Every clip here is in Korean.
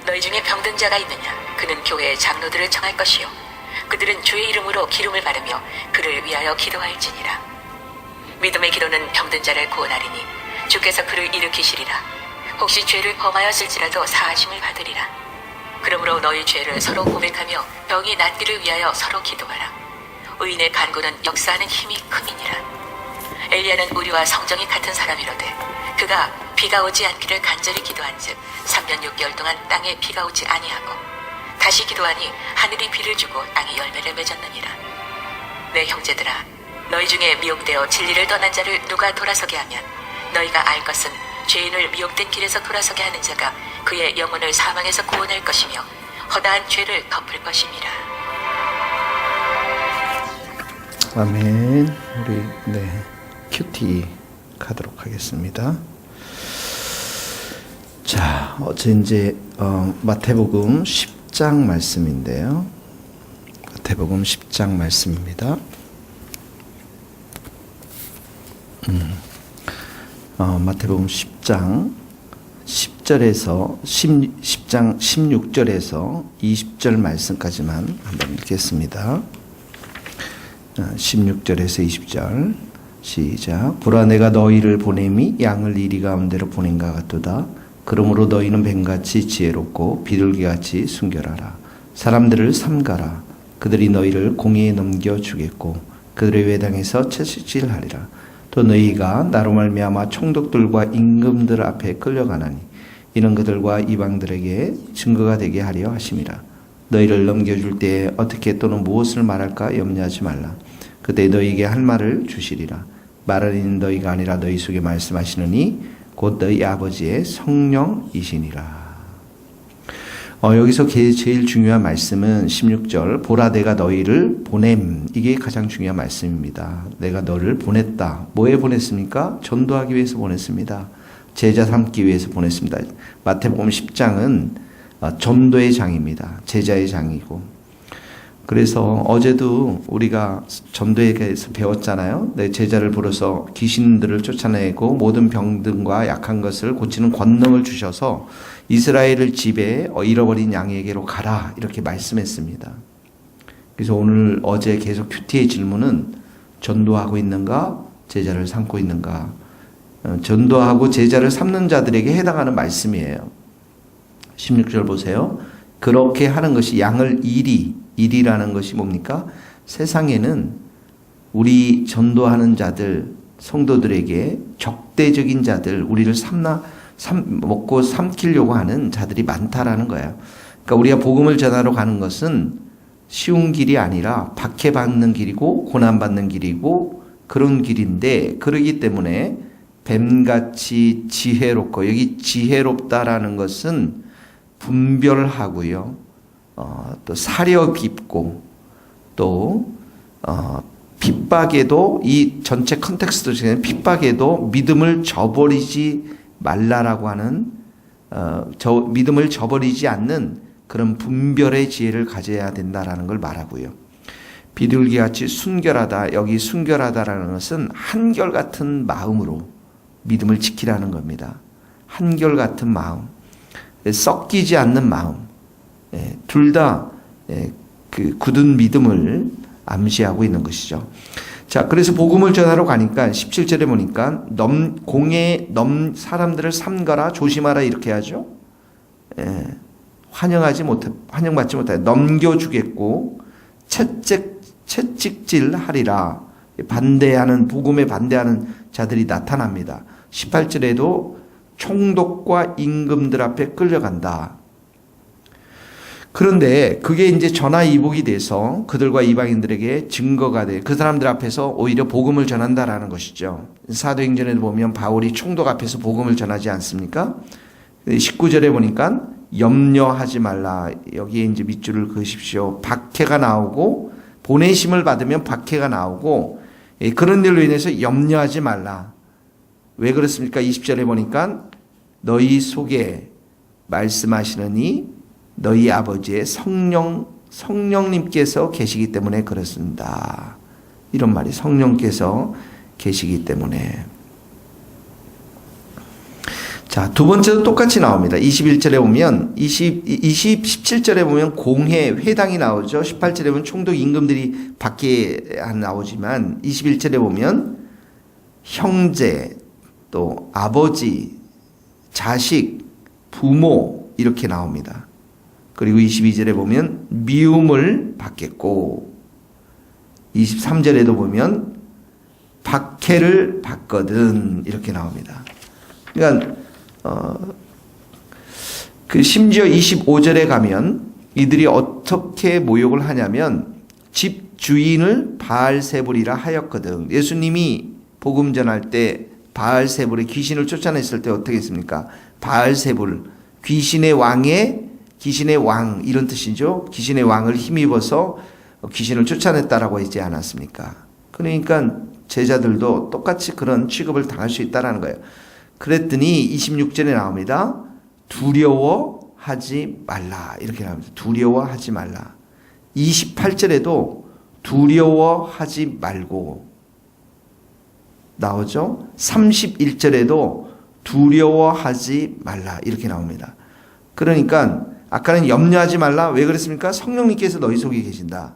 너희 중에 병든 자가 있느냐? 그는 교회의 장로들을 청할 것이요 그들은 주의 이름으로 기름을 바르며 그를 위하여 기도할지니라. 믿음의 기도는 병든 자를 구원하리니 주께서 그를 일으키시리라. 혹시 죄를 범하였을지라도 사하심을 받으리라. 그러므로 너희 죄를 서로 고백하며 병이 낫기를 위하여 서로 기도하라. 의인의 간구는 역사하는 힘이 큼이니라. 엘리야는 우리와 성정이 같은 사람이로되 그가 비가 오지 않기를 간절히 기도한즉 3년 6개월 동안 땅에 비가 오지 아니하고 다시 기도하니 하늘이 비를 주고 땅이 열매를 맺었느니라. 내 형제들아, 너희 중에 미혹되어 진리를 떠난 자를 누가 돌아서게 하면 너희가 알 것은 죄인을 미혹된 길에서 돌아서게 하는 자가 그의 영혼을 사망에서 구원할 것이며 허다한 죄를 덮을 것임이라. 아멘. 우리 큐티 가도록 하겠습니다. 자, 어제 이제 마태복음 10장 말씀인데요. 마태복음 10장 말씀입니다. 마태복음 10장 10절에서 10장 16절에서 20절 말씀까지만 한번 읽겠습니다. 16절에서 20절 시작. 보라, 내가 너희를 보냄이 양을 이리 가운데로 보낸가 같도다. 그러므로 너희는 뱀같이 지혜롭고 비둘기같이 순결하라. 사람들을 삼가라. 그들이 너희를 공의에 넘겨주겠고 그들의 외당에서 채찍질하리라. 또 너희가 나로 말미암아 총독들과 임금들 앞에 끌려가나니 이는 그들과 이방들에게 증거가 되게 하려 하심이라. 너희를 넘겨줄 때에 어떻게 또는 무엇을 말할까 염려하지 말라. 그때 너희에게 할 말을 주시리라. 말하는 너희가 아니라 너희 속에 말씀하시느니 곧 너희 아버지의 성령이시니라. 여기서 제일 중요한 말씀은 16절 보라 내가 너희를 보냄, 이게 가장 중요한 말씀입니다. 내가 너를 보냈다. 뭐에 보냈습니까? 전도하기 위해서 보냈습니다. 제자 삼기 위해서 보냈습니다. 마태복음 10장은 전도의 장입니다. 제자의 장이고, 그래서 어제도 우리가 전도에 대해서 배웠잖아요. 내 제자를 부르서 귀신들을 쫓아내고 모든 병든과 약한 것을 고치는 권능을 주셔서 이스라엘을 집에 잃어버린 양에게로 가라 이렇게 말씀했습니다. 그래서 어제 계속 큐티의 질문은 전도하고 있는가, 제자를 삼고 있는가. 전도하고 제자를 삼는 자들에게 해당하는 말씀이에요. 16절 보세요. 그렇게 하는 것이 양을 일이라는 것이 뭡니까? 세상에는 우리 전도하는 자들, 성도들에게 적대적인 자들, 우리를 먹고 삼키려고 하는 자들이 많다라는 거예요. 그러니까 우리가 복음을 전하러 가는 것은 쉬운 길이 아니라 박해받는 길이고 고난받는 길이고 그런 길인데, 그러기 때문에 뱀같이 지혜롭고, 여기 지혜롭다라는 것은 분별하고요. 또 사려 깊고, 또 핍박에도, 이 전체 컨텍스트 중에 핍박에도 믿음을 저버리지 말라라고 하는 믿음을 저버리지 않는 그런 분별의 지혜를 가져야 된다라는 걸 말하고요. 비둘기같이 순결하다, 여기 순결하다라는 것은 한결같은 마음으로 믿음을 지키라는 겁니다. 한결같은 마음, 섞이지 않는 마음, 둘 다 그 굳은 믿음을 암시하고 있는 것이죠. 자, 그래서 복음을 전하러 가니까 17절에 보니까 사람들을 삼가라, 조심하라 이렇게 하죠. 환영받지 못하게 넘겨주겠고 채찍질 하리라. 복음에 반대하는 자들이 나타납니다. 18절에도 총독과 임금들 앞에 끌려간다. 그런데 그게 이제 전화위복이 돼서 그들과 이방인들에게 증거가 돼, 그 사람들 앞에서 오히려 복음을 전한다라는 것이죠. 사도행전에 보면 바울이 총독 앞에서 복음을 전하지 않습니까? 19절에 보니까 염려하지 말라. 여기에 이제 밑줄을 그으십시오. 박해가 나오고, 보내심을 받으면 박해가 나오고, 그런 일로 인해서 염려하지 말라. 왜 그렇습니까? 20절에 보니까 너희 속에 말씀하시느니 너희 아버지의 성령님께서 계시기 때문에 그렇습니다. 이런 말이, 성령께서 계시기 때문에. 자, 두 번째도 똑같이 나옵니다. 21절에 보면 17절에 보면 공회 회당이 나오죠. 18절에 보면 총독 임금들이 밖에 나오지만 21절에 보면 형제, 또 아버지, 자식, 부모 이렇게 나옵니다. 그리고 22절에 보면 미움을 받겠고 23절에도 보면 박해를 받거든 이렇게 나옵니다. 그러니까 심지어 25절에 가면 이들이 어떻게 모욕을 하냐면 집 주인을 바알세불이라 하였거든. 예수님이 복음 전할 때 바알세불의 귀신을 쫓아냈을 때 어떻게 했습니까? 바알세불, 귀신의 왕 이런 뜻이죠. 귀신의 왕을 힘입어서 귀신을 쫓아냈다라고 하지 않았습니까? 그러니까 제자들도 똑같이 그런 취급을 당할 수 있다라는 거예요. 그랬더니 26절에 나옵니다. 두려워하지 말라 이렇게 나옵니다. 두려워하지 말라. 28절에도 두려워하지 말고 나오죠. 31절에도 두려워하지 말라 이렇게 나옵니다. 그러니까 아까는 염려하지 말라. 왜 그랬습니까? 성령님께서 너희 속에 계신다.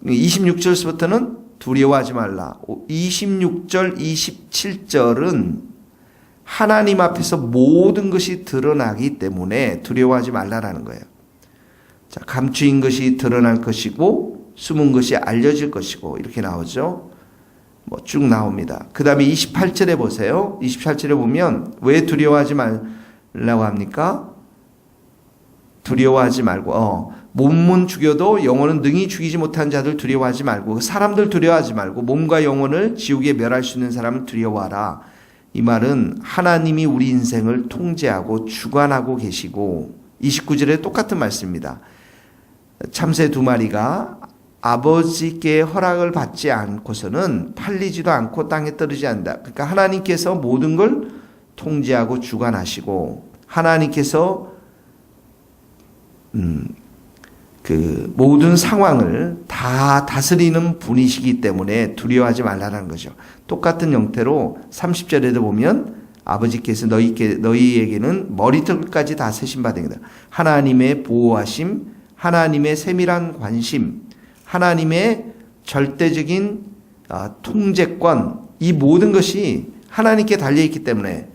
26절부터는 두려워하지 말라. 26절, 27절은 하나님 앞에서 모든 것이 드러나기 때문에 두려워하지 말라라는 거예요. 자, 감추인 것이 드러날 것이고 숨은 것이 알려질 것이고 이렇게 나오죠. 쭉 나옵니다. 그 다음에 28절에 보세요. 28절에 보면 왜 두려워하지 말라고 합니까? 두려워하지 말고 몸은 죽여도 영혼은 능히 죽이지 못한 자들 두려워하지 말고 사람들 두려워하지 말고 몸과 영혼을 지옥에 멸할 수 있는 사람을 두려워하라. 이 말은 하나님이 우리 인생을 통제하고 주관하고 계시고 29절에 똑같은 말씀입니다. 참새 두 마리가 아버지께 허락을 받지 않고서는 팔리지도 않고 땅에 떨어지지 않는다. 그러니까 하나님께서 모든 걸 통제하고 주관하시고 하나님께서 그 모든 상황을 다 다스리는 분이시기 때문에 두려워하지 말라는 거죠. 똑같은 형태로 30절에도 보면 아버지께서 너희에게는 머리털까지 다 세신 바 되겠다. 하나님의 보호하심, 하나님의 세밀한 관심, 하나님의 절대적인 통제권, 이 모든 것이 하나님께 달려있기 때문에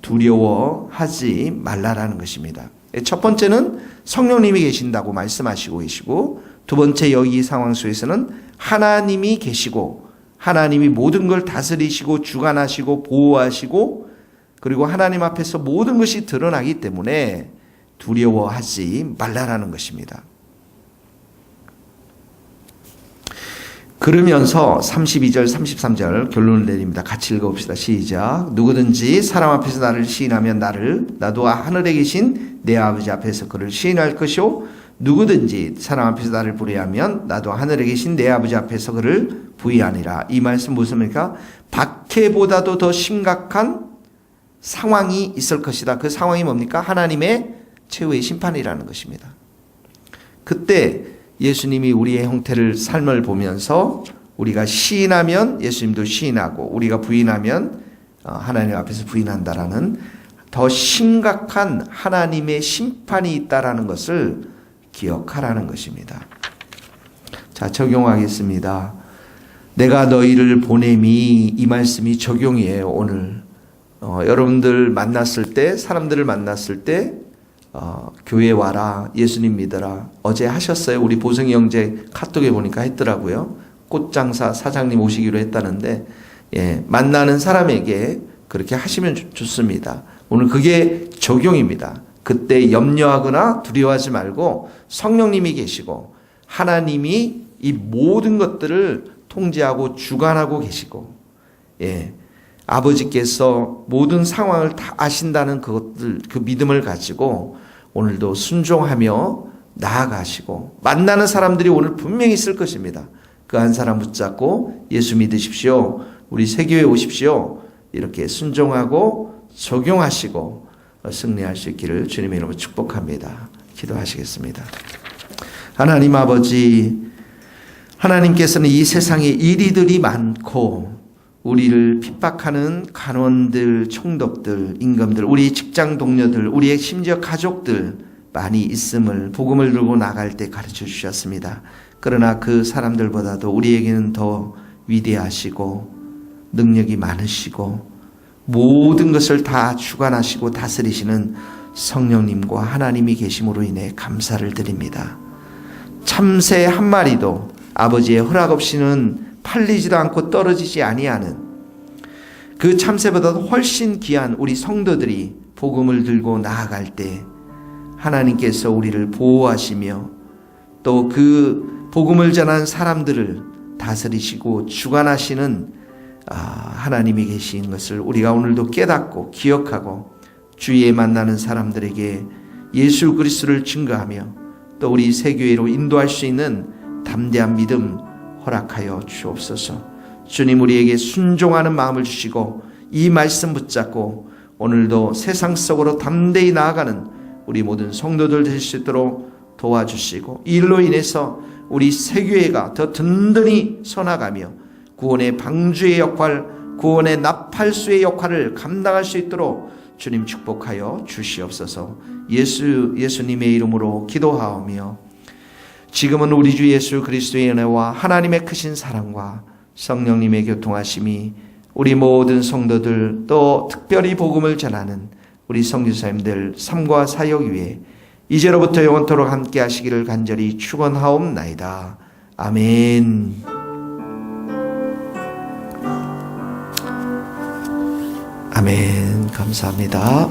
두려워하지 말라라는 것입니다. 첫 번째는 성령님이 계신다고 말씀하시고 계시고, 두 번째 여기 상황 속에서는 하나님이 계시고 하나님이 모든 걸 다스리시고 주관하시고 보호하시고 그리고 하나님 앞에서 모든 것이 드러나기 때문에 두려워하지 말라라는 것입니다. 그러면서 32절 33절 결론을 내립니다. 같이 읽어봅시다. 시작. 누구든지 사람 앞에서 나를 시인하면 나도 하늘에 계신 내 아버지 앞에서 그를 시인할 것이요 누구든지 사람 앞에서 나를 부의하면 나도 하늘에 계신 내 아버지 앞에서 그를 부의하니라. 이 말씀 무슨 말입니까? 박해보다도 더 심각한 상황이 있을 것이다. 그 상황이 뭡니까? 하나님의 최후의 심판이라는 것입니다. 그때 예수님이 우리의 형태를 삶을 보면서 우리가 시인하면 예수님도 시인하고 우리가 부인하면 하나님 앞에서 부인한다라는 더 심각한 하나님의 심판이 있다라는 것을 기억하라는 것입니다. 자, 적용하겠습니다. 내가 너희를 보냄이, 이 말씀이 적용이에요. 오늘 여러분들 만났을 때, 사람들을 만났을 때 교회 와라, 예수님 믿어라. 어제 하셨어요. 우리 보성이 형제 카톡에 보니까 했더라고요. 꽃장사 사장님 오시기로 했다는데, 만나는 사람에게 그렇게 하시면 좋습니다. 오늘 그게 적용입니다. 그때 염려하거나 두려워하지 말고 성령님이 계시고 하나님이 이 모든 것들을 통제하고 주관하고 계시고, 아버지께서 모든 상황을 다 아신다는 그것들, 그 믿음을 가지고 오늘도 순종하며 나아가시고, 만나는 사람들이 오늘 분명히 있을 것입니다. 그 한 사람 붙잡고 예수 믿으십시오, 우리 세교회 오십시오, 이렇게 순종하고 적용하시고 승리할 수 있기를 주님의 이름으로 축복합니다. 기도하시겠습니다. 하나님 아버지, 하나님께서는 이 세상에 이리들이 많고 우리를 핍박하는 간원들, 총독들, 임금들, 우리 직장 동료들, 우리의 심지어 가족들 많이 있음을 복음을 들고 나갈 때 가르쳐 주셨습니다. 그러나 그 사람들보다도 우리에게는 더 위대하시고 능력이 많으시고 모든 것을 다 주관하시고 다스리시는 성령님과 하나님이 계심으로 인해 감사를 드립니다. 참새 한 마리도 아버지의 허락 없이는 팔리지도 않고 떨어지지 아니하는 그 참새보다도 훨씬 귀한 우리 성도들이 복음을 들고 나아갈 때 하나님께서 우리를 보호하시며 또 그 복음을 전한 사람들을 다스리시고 주관하시는 하나님이 계신 것을 우리가 오늘도 깨닫고 기억하고 주위에 만나는 사람들에게 예수 그리스도를 증거하며 또 우리 새교회로 인도할 수 있는 담대한 믿음 허락하여 주옵소서. 주님, 우리에게 순종하는 마음을 주시고 이 말씀 붙잡고 오늘도 세상 속으로 담대히 나아가는 우리 모든 성도들 될 수 있도록 도와주시고 이 일로 인해서 우리 새교회가 더 든든히 서나가며 구원의 방주의 역할, 구원의 나팔수의 역할을 감당할 수 있도록 주님 축복하여 주시옵소서. 예수님의 이름으로 기도하오며 지금은 우리 주 예수 그리스도의 은혜와 하나님의 크신 사랑과 성령님의 교통하심이 우리 모든 성도들 또 특별히 복음을 전하는 우리 선교사님들 삶과 사역 위에 이제로부터 영원토록 함께 하시기를 간절히 축원하옵나이다. 아멘. 아멘. 감사합니다.